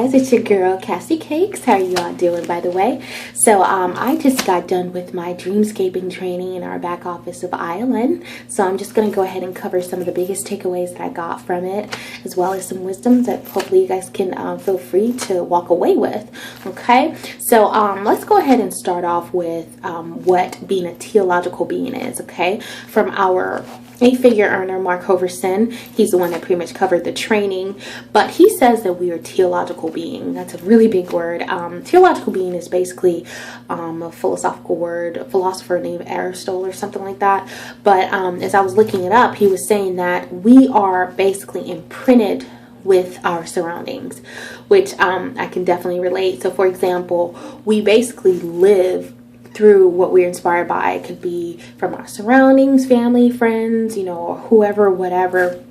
guys, it's your girl Cassie Cakes. How are you all doing, by the way? So I just got done with my dreamscaping training in our back office of ILN. So I'm just going to go ahead and cover some of the biggest takeaways that I got from it, as well as some wisdoms that hopefully you guys can feel free to walk away with. Okay, so let's go ahead and start off with what being a teleological being is. Okay, from our 8-figure earner, Mark Hoverson. He's the one that pretty much covered the training, but he says that we are teleological being. That's a really big word. Teleological being is basically a philosophical word, a philosopher named Aristotle or something like that. But as I was looking it up, he was saying that we are basically imprinted with our surroundings, which I can definitely relate. So for example, we basically live through what we're inspired by. It could be from our surroundings, family, friends, or whoever, whatever.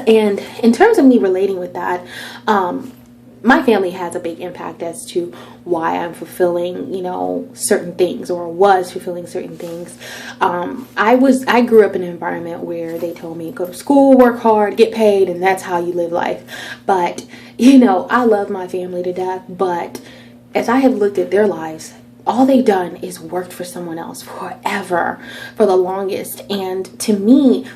And in terms of me relating with that, my family has a big impact as to why I'm fulfilling, certain things, or was fulfilling certain things. I grew up in an environment where they told me, go to school, work hard, get paid, and that's how you live life. But, I love my family to death, but as I have looked at their lives, all they've done is worked for someone else forever, for the longest. And to me,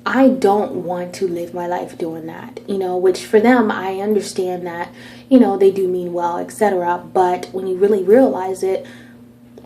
I don't want to live my life doing that, which for them, I understand that, they do mean well, etc. But when you really realize it,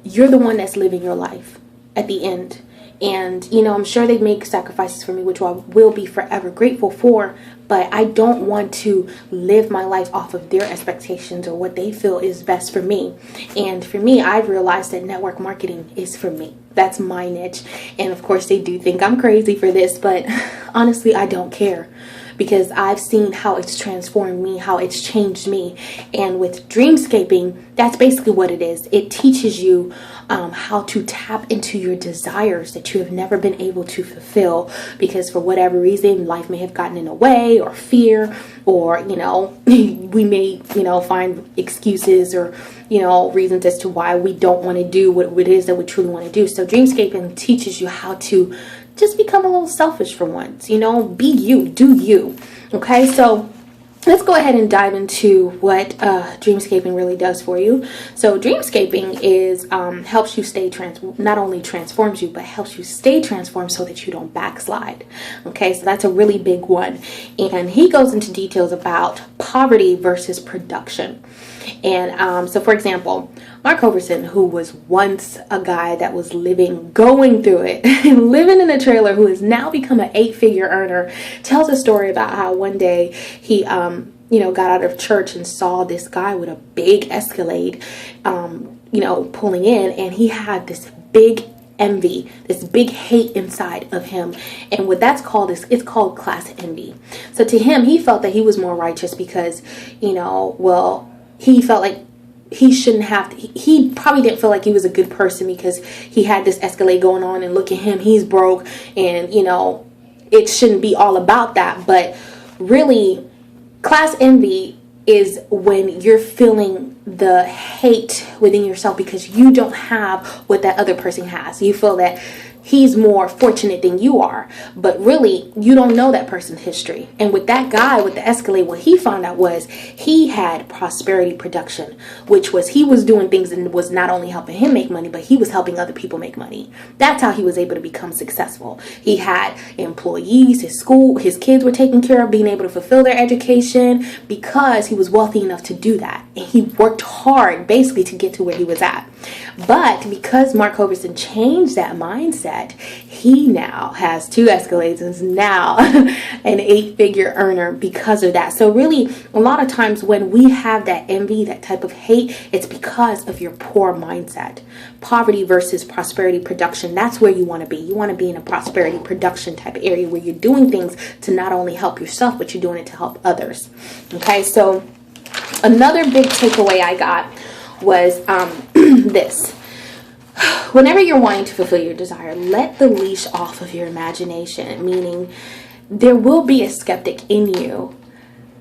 you're the one that's living your life at the end. And, I'm sure they make sacrifices for me, which I will be forever grateful for. But I don't want to live my life off of their expectations or what they feel is best for me. And for me, I've realized that network marketing is for me. That's my niche. And of course, they do think I'm crazy for this, but honestly, I don't care. Because I've seen how it's transformed me, how it's changed me. And with dreamscaping, that's basically what it is. It teaches you how to tap into your desires that you have never been able to fulfill. Because for whatever reason, life may have gotten in the way, or fear, or, we may, find excuses or, reasons as to why we don't want to do what it is that we truly want to do. So dreamscaping teaches you how to just become a little selfish for once, be you, do you. Okay, so let's go ahead and dive into what dreamscaping really does for you. So dreamscaping is helps you stay not only transforms you, but helps you stay transformed so that you don't backslide. Okay, so that's a really big one. And he goes into details about poverty versus production. And so for example, Mark Hoverson, who was once a guy that was going through it, and living in a trailer, who has now become an 8-figure earner, tells a story about how one day he, got out of church and saw this guy with a big Escalade, pulling in, and he had this big envy, this big hate inside of him. And what that's called is, it's called class envy. So to him, he felt that he was more righteous because, he felt like he shouldn't have to, he probably didn't feel like he was a good person because he had this Escalade going on, and look at him, he's broke, and it shouldn't be all about that. But really, class envy is when you're feeling the hate within yourself because you don't have what that other person has. You feel that he's more fortunate than you are, but really you don't know that person's history. And with that guy with the Escalade, what he found out was he had prosperity production, which was he was doing things and was not only helping him make money, but he was helping other people make money. That's how he was able to become successful. He had employees, his kids were taken care of, being able to fulfill their education because he was wealthy enough to do that. And he worked hard basically to get to where he was at. But because Mark Hoverson changed that mindset, he now has 2 Escalades and is now an 8-figure earner because of that. So really, a lot of times when we have that envy, that type of hate, it's because of your poor mindset. Poverty versus prosperity production, that's where you want to be. You want to be in a prosperity production type of area where you're doing things to not only help yourself, but you're doing it to help others. Okay, so another big takeaway I got was this. Whenever you're wanting to fulfill your desire, let the leash off of your imagination, meaning there will be a skeptic in you,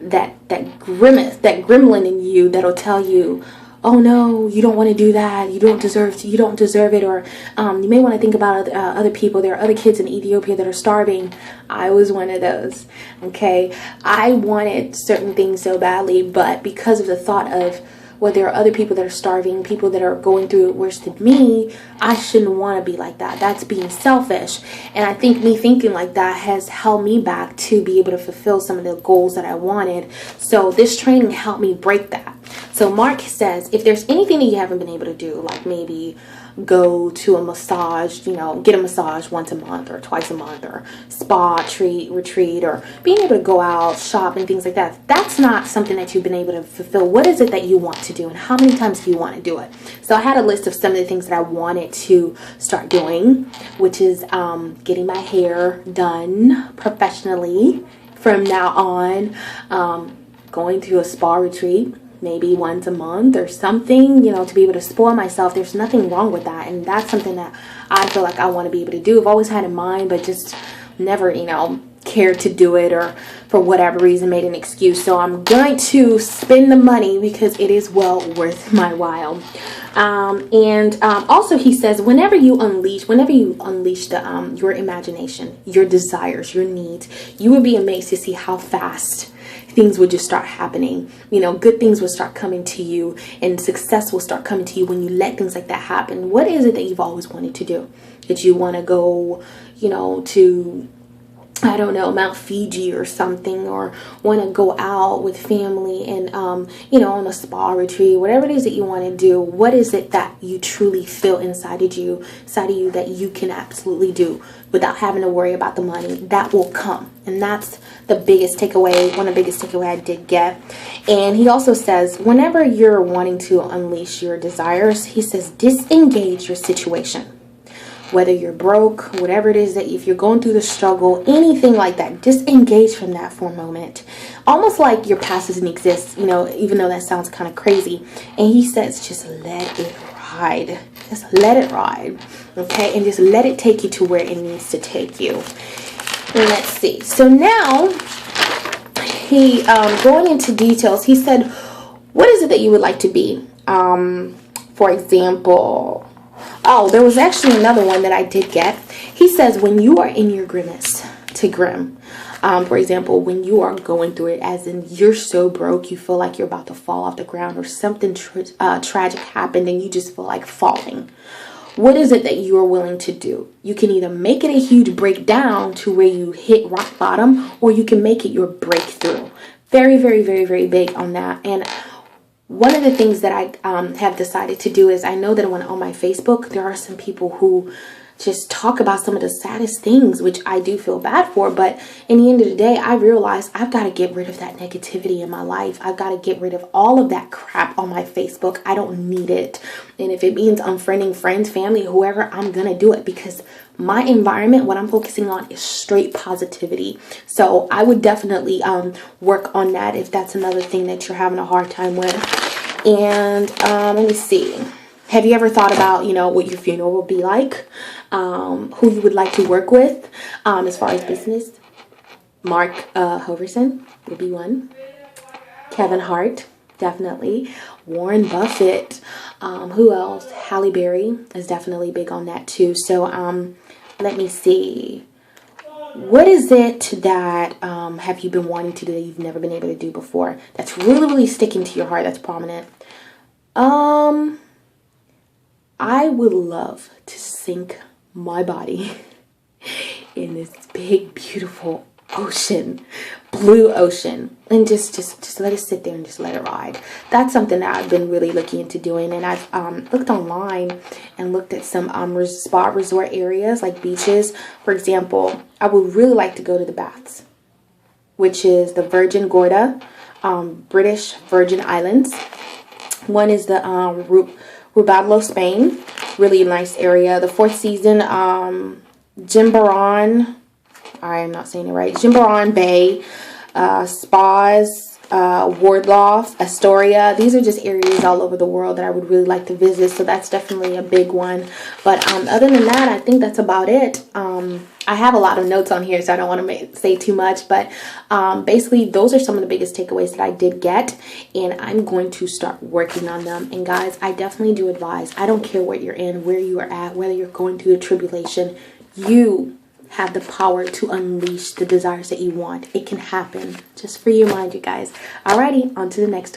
that gremlin in you that'll tell you, oh no, you don't want to do that, you don't deserve it, or you may want to think about other people. There are other kids in Ethiopia that are starving. I was one of those. Okay, I wanted certain things so badly, but because of the thought of, well, there are other people that are starving, people that are going through it worse than me, I shouldn't want to be like that. That's being selfish. And I think me thinking like that has held me back to be able to fulfill some of the goals that I wanted. So this training helped me break that. So Mark says, if there's anything that you haven't been able to do, like maybe go to a massage, get a massage once a month or twice a month, or spa retreat, or being able to go out, shop, and things like that. That's not something that you've been able to fulfill. What is it that you want to do, and how many times do you want to do it? So I had a list of some of the things that I wanted to start doing, which is getting my hair done professionally from now on, going to a spa retreat, maybe once a month or something, to be able to spoil myself. There's nothing wrong with that. And that's something that I feel like I want to be able to do. I've always had in mind, but just never, cared to do it, or for whatever reason made an excuse. So I'm going to spend the money because it is well worth my while. Also he says, whenever you unleash your imagination, your desires, your needs, you will be amazed to see how fast things would just start happening. Good things will start coming to you, and success will start coming to you when you let things like that happen. What is it that you've always wanted to do? That you want to go, to, I don't know, Mount Fiji or something, or want to go out with family and, on a spa retreat, whatever it is that you want to do. What is it that you truly feel inside of you that you can absolutely do without having to worry about the money? That will come. And that's the biggest takeaway, one of the biggest takeaway I did get. And he also says, whenever you're wanting to unleash your desires, he says, disengage your situation. Whether you're broke, whatever it is, that if you're going through the struggle, anything like that, disengage from that for a moment. Almost like your past doesn't exist, even though that sounds kind of crazy. And he says, just let it ride. Just let it ride. Okay? And just let it take you to where it needs to take you. And let's see. So now, he, going into details, he said, what is it that you would like to be? For example, there was actually another one that I did get. He says, when you are in your grimace to grim, for example, when you are going through it, as in you're so broke, you feel like you're about to fall off the ground, or something tragic happened and you just feel like falling. What is it that you are willing to do? You can either make it a huge breakdown to where you hit rock bottom, or you can make it your breakthrough. Very, very, very, very big on that. And one of the things that I have decided to do is, I know that when on my Facebook, there are some people who just talk about some of the saddest things, which I do feel bad for. But in the end of the day, I realize I've got to get rid of that negativity in my life. I've got to get rid of all of that crap on my Facebook. I don't need it. And if it means unfriending friends, family, whoever, I'm going to do it, because my environment, what I'm focusing on is straight positivity. So I would definitely work on that if that's another thing that you're having a hard time with. And let me see. Have you ever thought about, what your funeral will be like? Who you would like to work with as far as business? Mark Hoverson would be one. Kevin Hart, definitely. Warren Buffett. Who else? Halle Berry is definitely big on that too. So let me see. What is it that have you been wanting to do that you've never been able to do before? That's really, really sticking to your heart. That's prominent. I would love to sink my body in this big, beautiful ocean, blue ocean, and just let it sit there and just let it ride. That's something that I've been really looking into doing. And I've looked online and looked at some spa resort areas, like beaches. For example, I would really like to go to the Baths, which is the Virgin Gorda, British Virgin Islands. One is the Rubadlo, Spain. Really nice area. The Fourth Season, Jimbaran. I'm not saying it right. Jimbaran Bay, spas, Wardloff, Astoria. These are just areas all over the world that I would really like to visit, so that's definitely a big one. But other than that, I think that's about it. I have a lot of notes on here, so I don't want to say too much, but basically those are some of the biggest takeaways that I did get, and I'm going to start working on them. And guys, I definitely do advise, I don't care what you're in, where you are at, whether you're going through a tribulation, you have the power to unleash the desires that you want. It can happen. Just free your mind, you guys. Alrighty, on to the next one.